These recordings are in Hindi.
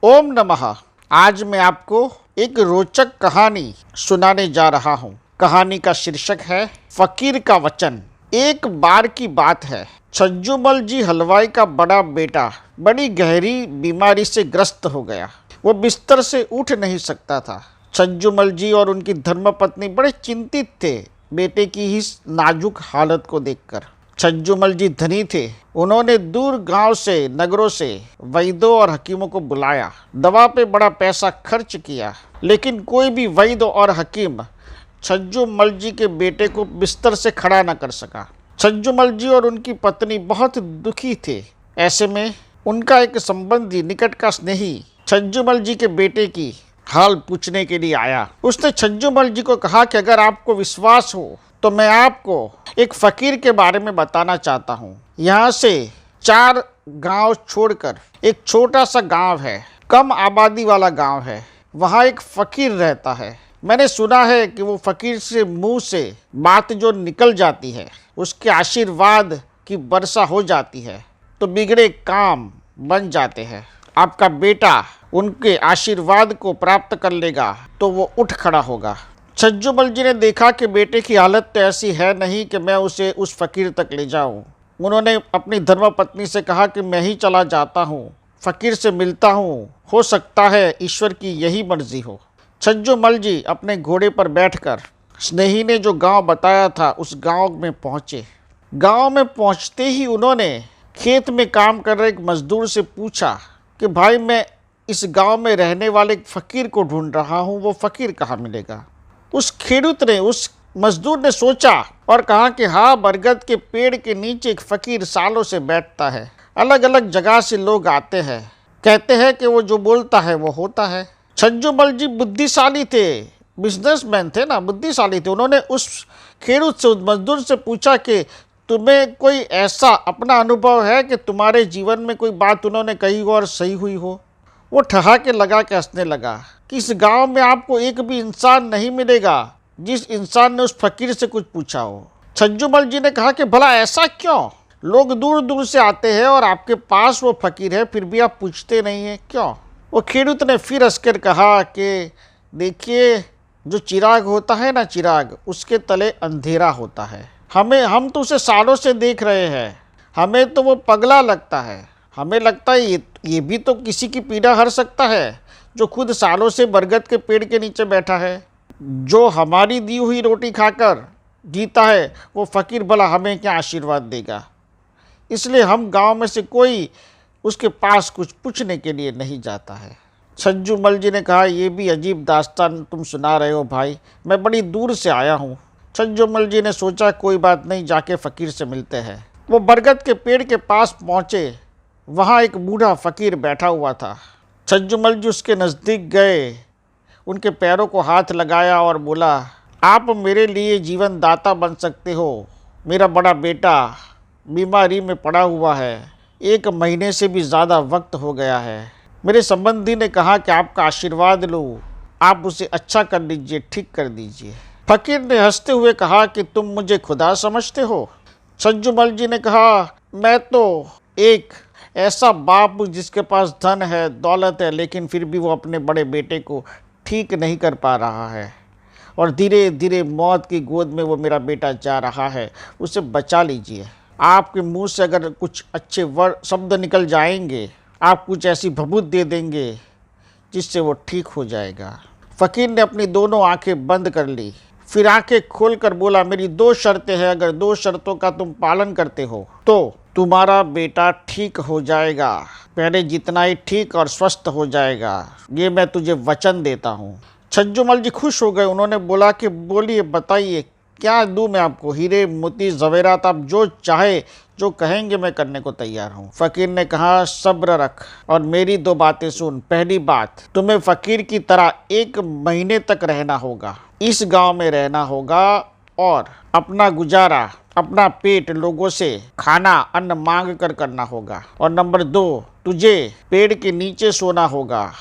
ओम नमः। आज मैं आपको एक रोचक कहानी सुनाने जा रहा हूँ। कहानी का शीर्षक है फकीर का वचन। एक बार की बात है, छज्जूमल जी हलवाई का बड़ा बेटा बड़ी गहरी बीमारी से ग्रस्त हो गया। वो बिस्तर से उठ नहीं सकता था। छज्जूमल जी और उनकी धर्मपत्नी बड़े चिंतित थे बेटे की इस नाजुक हालत को देखकर। छज्जूमल जी धनी थे। उन्होंने दूर गांव से, नगरों से वैद्यों और हकीमों को बुलाया, दवा पे बड़ा पैसा खर्च किया, लेकिन कोई भी वैद्य और हकीम छज्जूमल जी के बेटे को बिस्तर से खड़ा न कर सका। छज्जूमल जी और उनकी पत्नी बहुत दुखी थे। ऐसे में उनका एक संबंधी, निकट का स्नेही छज्जूमल जी के बेटे की हाल पूछने के लिए आया। उसने छज्जूमल जी को कहा कि अगर आपको विश्वास हो तो मैं आपको एक फकीर के बारे में बताना चाहता हूँ। यहाँ से 4 गांव छोड़कर एक छोटा सा गांव है, कम आबादी वाला गांव है। वहाँ एक फकीर रहता है। मैंने सुना है कि वो फकीर से मुंह से बात जो निकल जाती है, उसके आशीर्वाद की वर्षा हो जाती है तो बिगड़े काम बन जाते हैं। आपका बेटा उनके आशीर्वाद को प्राप्त कर लेगा तो वो उठ खड़ा होगा। छज्जूमल जी ने देखा कि बेटे की हालत तो ऐसी है नहीं कि मैं उसे उस फकीर तक ले जाऊं। उन्होंने अपनी धर्मपत्नी से कहा कि मैं ही चला जाता हूं, फकीर से मिलता हूं, हो सकता है ईश्वर की यही मर्जी हो। छज्जूमल जी अपने घोड़े पर बैठकर स्नेही ने जो गांव बताया था उस गांव में पहुंचे। गांव में पहुंचते ही उन्होंने खेत में काम कर रहे एक मजदूर से पूछा कि भाई, मैं इस गांव में रहने वाले एक फकीर को ढूंढ रहा हूं, वो फकीर कहाँ मिलेगा। उस खेडूत ने, उस मजदूर ने सोचा और कहा कि हाँ, बरगद के पेड़ के नीचे एक फकीर सालों से बैठता है। अलग अलग जगह से लोग आते हैं, कहते हैं कि वो जो बोलता है वो होता है। छज्जूमल जी बुद्धिशाली थे, बिजनेसमैन थे ना, बुद्धिशाली थे। उन्होंने उस खेडूत से, उस मजदूर से पूछा कि तुम्हें कोई ऐसा अपना अनुभव है कि तुम्हारे जीवन में कोई बात उन्होंने कही हो और सही हुई हो। वो ठहाके लगा के हंसने लगा कि इस गांव में आपको एक भी इंसान नहीं मिलेगा जिस इंसान ने उस फकीर से कुछ पूछा हो। छज्जूमल जी ने कहा कि भला ऐसा क्यों? लोग दूर दूर से आते हैं और आपके पास वो फकीर है, फिर भी आप पूछते नहीं हैं, क्यों? वो खेडूत ने फिर हंसकर कहा कि देखिए, जो चिराग होता है ना, चिराग, उसके तले अंधेरा होता है। हम तो उसे सालों से देख रहे हैं, हमें तो वो पगला लगता है। हमें लगता है ये भी तो किसी की पीड़ा हर सकता है, जो खुद सालों से बरगद के पेड़ के नीचे बैठा है। जो हमारी दी हुई रोटी खाकर जीता है वो फकीर भला हमें क्या आशीर्वाद देगा। इसलिए हम गांव में से कोई उसके पास कुछ पूछने के लिए नहीं जाता है। छज्जूमल जी ने कहा, ये भी अजीब दास्तान तुम सुना रहे हो भाई, मैं बड़ी दूर से आया हूँ। छज्जूमल जी ने सोचा कोई बात नहीं, जाके फकीर से मिलते हैं। वो बरगद के पेड़ के पास पहुँचे। वहाँ एक बूढ़ा फकीर बैठा हुआ था। छज्जूमल जी उसके नज़दीक गए, उनके पैरों को हाथ लगाया और बोला, आप मेरे लिए जीवन दाता बन सकते हो। मेरा बड़ा बेटा बीमारी में पड़ा हुआ है, 1 महीने से भी ज़्यादा वक्त हो गया है। मेरे संबंधी ने कहा कि आपका आशीर्वाद लूँ, आप उसे अच्छा कर लीजिए, ठीक कर दीजिए। फकीर ने हंसते हुए कहा कि तुम मुझे खुदा समझते हो? छज्जूमल जी ने कहा, मैं तो एक ऐसा बाप जिसके पास धन है, दौलत है, लेकिन फिर भी वो अपने बड़े बेटे को ठीक नहीं कर पा रहा है और धीरे धीरे मौत की गोद में वो मेरा बेटा जा रहा है, उसे बचा लीजिए। आपके मुंह से अगर कुछ अच्छे शब्द निकल जाएंगे, आप कुछ ऐसी भभूत दे देंगे जिससे वो ठीक हो जाएगा। फकीर ने अपनी दोनों आंखें बंद कर ली, फिर आंखें खोलकर बोला, मेरी 2 शर्तें हैं, अगर 2 शर्तों का तुम पालन करते हो तो तुम्हारा बेटा ठीक हो जाएगा, पहले जितना ही ठीक और स्वस्थ हो जाएगा, ये मैं तुझे वचन देता हूँ। छज्जूमल जी खुश हो गए। उन्होंने बोला कि बोलिए, बताइए, क्या दूँ मैं आपको? हीरे मोती जवेरात, आप जो चाहे, जो कहेंगे मैं करने को तैयार हूँ। फकीर ने कहा, सब्र रख और मेरी 2 बातें सुन। पहली बात, तुम्हें फकीर की तरह 1 महीने तक रहना होगा, इस गांव में रहना होगा और अपना गुजारा, अपना पेट लोगों से खाना, अन्न मांग कर करना होगा। और नंबर 2, तुझे पेड़ के नीचे सोना होगा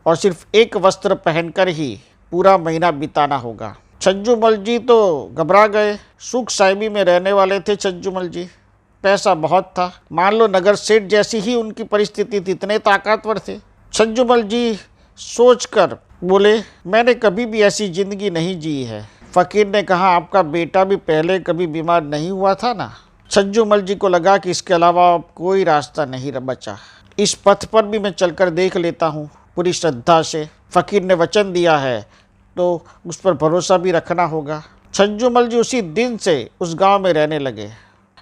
और सिर्फ 1 वस्त्र पहनकर ही पूरा महीना बिताना होगा। छज्जूमल जी तो घबरा गए। सुख साहिबी में रहने वाले थे छज्जूमल जी, पैसा बहुत था, मान लो नगर सेठ जैसी ही उनकी परिस्थिति थी, इतने ताकतवर थे। छज्जूमल जी सोचकर बोले, मैंने कभी भी ऐसी जिंदगी नहीं जी है। फकीर ने कहा, आपका बेटा भी पहले कभी बीमार नहीं हुआ था ना। छज्जूमल जी को लगा कि इसके अलावा अब कोई रास्ता नहीं बचा। इस पथ पर भी मैं चलकर देख लेता हूँ पूरी श्रद्धा से। फकीर ने वचन दिया है तो उस पर भरोसा भी रखना होगा। छज्जूमल जी उसी दिन से उस गांव में रहने लगे।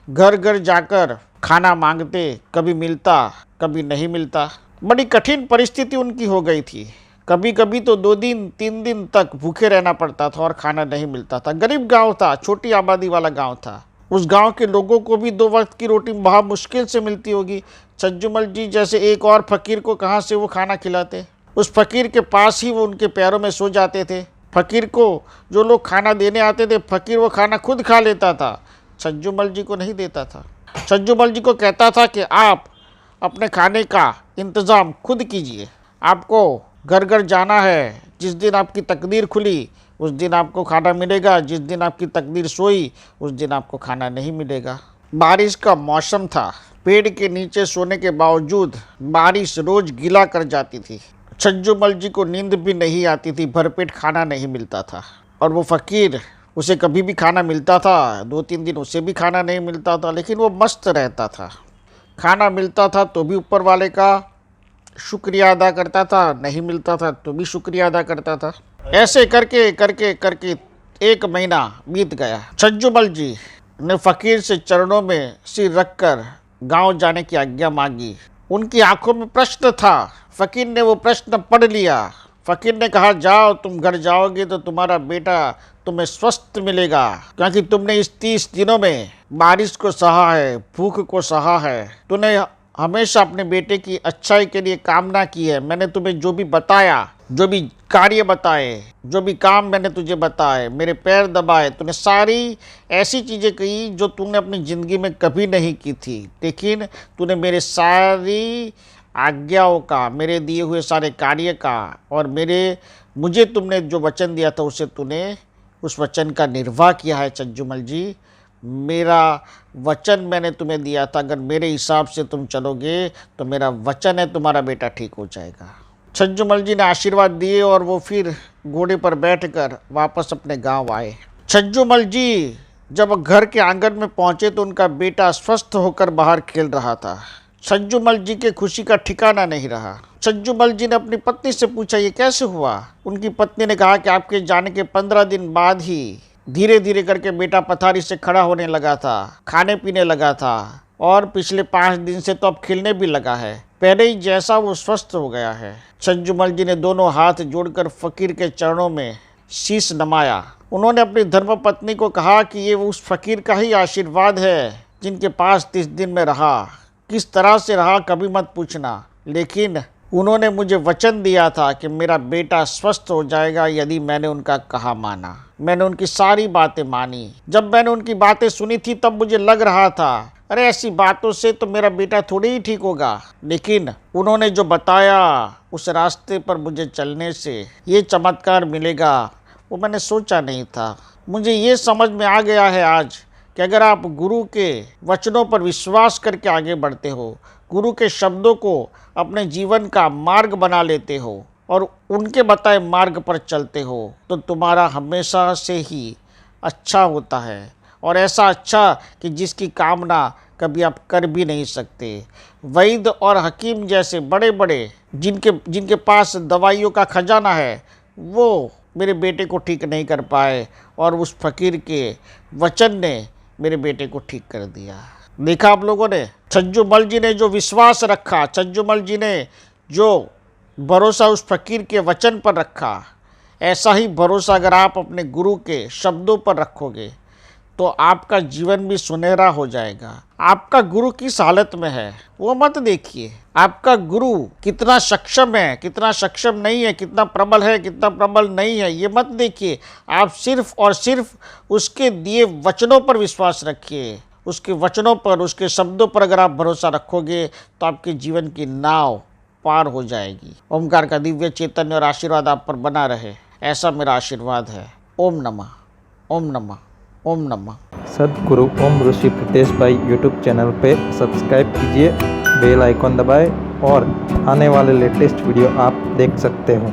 घर घर जाकर खाना मांगते, कभी मिलता कभी नहीं मिलता। बड़ी कठिन परिस्थिति उनकी हो गई थी। कभी कभी तो 2 दिन 3 दिन तक भूखे रहना पड़ता था और खाना नहीं मिलता था। गरीब गांव था, छोटी आबादी वाला गांव था। उस गांव के लोगों को भी 2 वक्त की रोटी बहुत मुश्किल से मिलती होगी। छज्जूमल जी जैसे एक और फकीर को कहाँ से वो खाना खिलाते। उस फकीर के पास ही वो उनके पैरों में सो जाते थे। फकीर को जो लोग खाना देने आते थे, फकीर वो खाना खुद खा लेता था, छज्जूमल जी को नहीं देता था। छज्जूमल जी को कहता था कि आप अपने खाने का इंतज़ाम खुद कीजिए। आपको घर घर जाना है। जिस दिन आपकी तकदीर खुली उस दिन आपको खाना मिलेगा, जिस दिन आपकी तकदीर सोई उस दिन आपको खाना नहीं मिलेगा। बारिश का मौसम था। पेड़ के नीचे सोने के बावजूद बारिश रोज गीला कर जाती थी। छज्जूमल जी को नींद भी नहीं आती थी, भरपेट खाना नहीं मिलता था। और वो फकीर, उसे कभी भी खाना मिलता था, 2-3 दिन उसे भी खाना नहीं मिलता था, लेकिन वो मस्त रहता था। खाना मिलता था तो भी ऊपर वाले का शुक्रिया अदा करता था, नहीं मिलता था तो भी शुक्रिया अदा करता था। ऐसे करके करके करके 1 महीना बीत गया। छज्जूमल जी ने फकीर से चरणों में सिर रखकर गांव जाने की आज्ञा मांगी। उनकी आंखों में प्रश्न था। फकीर ने वो प्रश्न पढ़ लिया। फकीर ने कहा, जाओ, तुम घर जाओगे तो तुम्हारा बेटा तुम्हें स्वस्थ मिलेगा, क्योंकि तुमने इस 30 दिनों में बारिश को सहा है, भूख को सहा है। तूने हमेशा अपने बेटे की अच्छाई के लिए कामना की है। मैंने तुम्हें जो भी बताया, जो भी कार्य बताए, जो भी काम मैंने तुझे बताए, मेरे पैर दबाए, तूने सारी ऐसी चीज़ें की जो तूने अपनी ज़िंदगी में कभी नहीं की थी। लेकिन तूने मेरे सारी आज्ञाओं का, मेरे दिए हुए सारे कार्य का और मुझे तुमने जो वचन दिया था उसे तूने उस वचन का निर्वाह किया है। छज्जूमल जी, मेरा वचन मैंने तुम्हें दिया था, अगर मेरे हिसाब से तुम चलोगे तो मेरा वचन है तुम्हारा बेटा ठीक हो जाएगा। छज्जूमल जी ने आशीर्वाद दिए और वो फिर घोड़े पर बैठकर वापस अपने गांव आए। छज्जूमल जी जब घर के आंगन में पहुंचे तो उनका बेटा स्वस्थ होकर बाहर खेल रहा था। छज्जूमल जी के खुशी का ठिकाना नहीं रहा। छज्जूमल जी ने अपनी पत्नी से पूछा, ये कैसे हुआ? उनकी पत्नी ने कहा कि आपके जाने के 15 दिन बाद ही धीरे धीरे करके बेटा पथारी से खड़ा होने लगा था, खाने पीने लगा था और पिछले 5 दिन से तो अब खिलने भी लगा है। पहले ही जैसा वो स्वस्थ हो गया है। छज्जूमल जी ने दोनों हाथ जोड़कर फकीर के चरणों में शीश नमाया। उन्होंने अपनी धर्मपत्नी को कहा कि ये उस फकीर का ही आशीर्वाद है जिनके पास 30 दिन में रहा। किस तरह से रहा कभी मत पूछना, लेकिन उन्होंने मुझे वचन दिया था कि मेरा बेटा स्वस्थ हो जाएगा यदि मैंने उनका कहा माना। मैंने उनकी सारी बातें मानी। जब मैंने उनकी बातें सुनी थी तब मुझे लग रहा था, अरे ऐसी बातों से तो मेरा बेटा थोड़ी ही ठीक होगा, लेकिन उन्होंने जो बताया उस रास्ते पर मुझे चलने से ये चमत्कार मिलेगा वो मैंने सोचा नहीं था। मुझे ये समझ में आ गया है आज कि अगर आप गुरु के वचनों पर विश्वास करके आगे बढ़ते हो, गुरु के शब्दों को अपने जीवन का मार्ग बना लेते हो और उनके बताए मार्ग पर चलते हो, तो तुम्हारा हमेशा से ही अच्छा होता है, और ऐसा अच्छा कि जिसकी कामना कभी आप कर भी नहीं सकते। वैद्य और हकीम जैसे बड़े बड़े जिनके पास दवाइयों का खजाना है, वो मेरे बेटे को ठीक नहीं कर पाए, और उस फकीर के वचन ने मेरे बेटे को ठीक कर दिया। देखा आप लोगों ने, छज्जूमल जी ने जो विश्वास रखा, छज्जूमल जी ने जो भरोसा उस फकीर के वचन पर रखा, ऐसा ही भरोसा अगर आप अपने गुरु के शब्दों पर रखोगे तो आपका जीवन भी सुनहरा हो जाएगा। आपका गुरु किस हालत में है वो मत देखिए, आपका गुरु कितना सक्षम है, कितना सक्षम नहीं है, कितना प्रबल है, कितना प्रबल नहीं है, ये मत देखिए। आप सिर्फ और सिर्फ उसके दिए वचनों पर विश्वास रखिए। उसके वचनों पर, उसके शब्दों पर अगर आप भरोसा रखोगे तो आपके जीवन की नाव पार हो जाएगी। ओमकार का दिव्य चैतन्य और आशीर्वाद आप पर बना रहे, ऐसा मेरा आशीर्वाद है। ओम नमः, ओम नमः, ओम नमः। सद्गुरु ओम ऋषि प्रितेश भाई यूट्यूब चैनल पे सब्सक्राइब कीजिए, बेल आइकॉन दबाएं और आने वाले लेटेस्ट वीडियो आप देख सकते हो।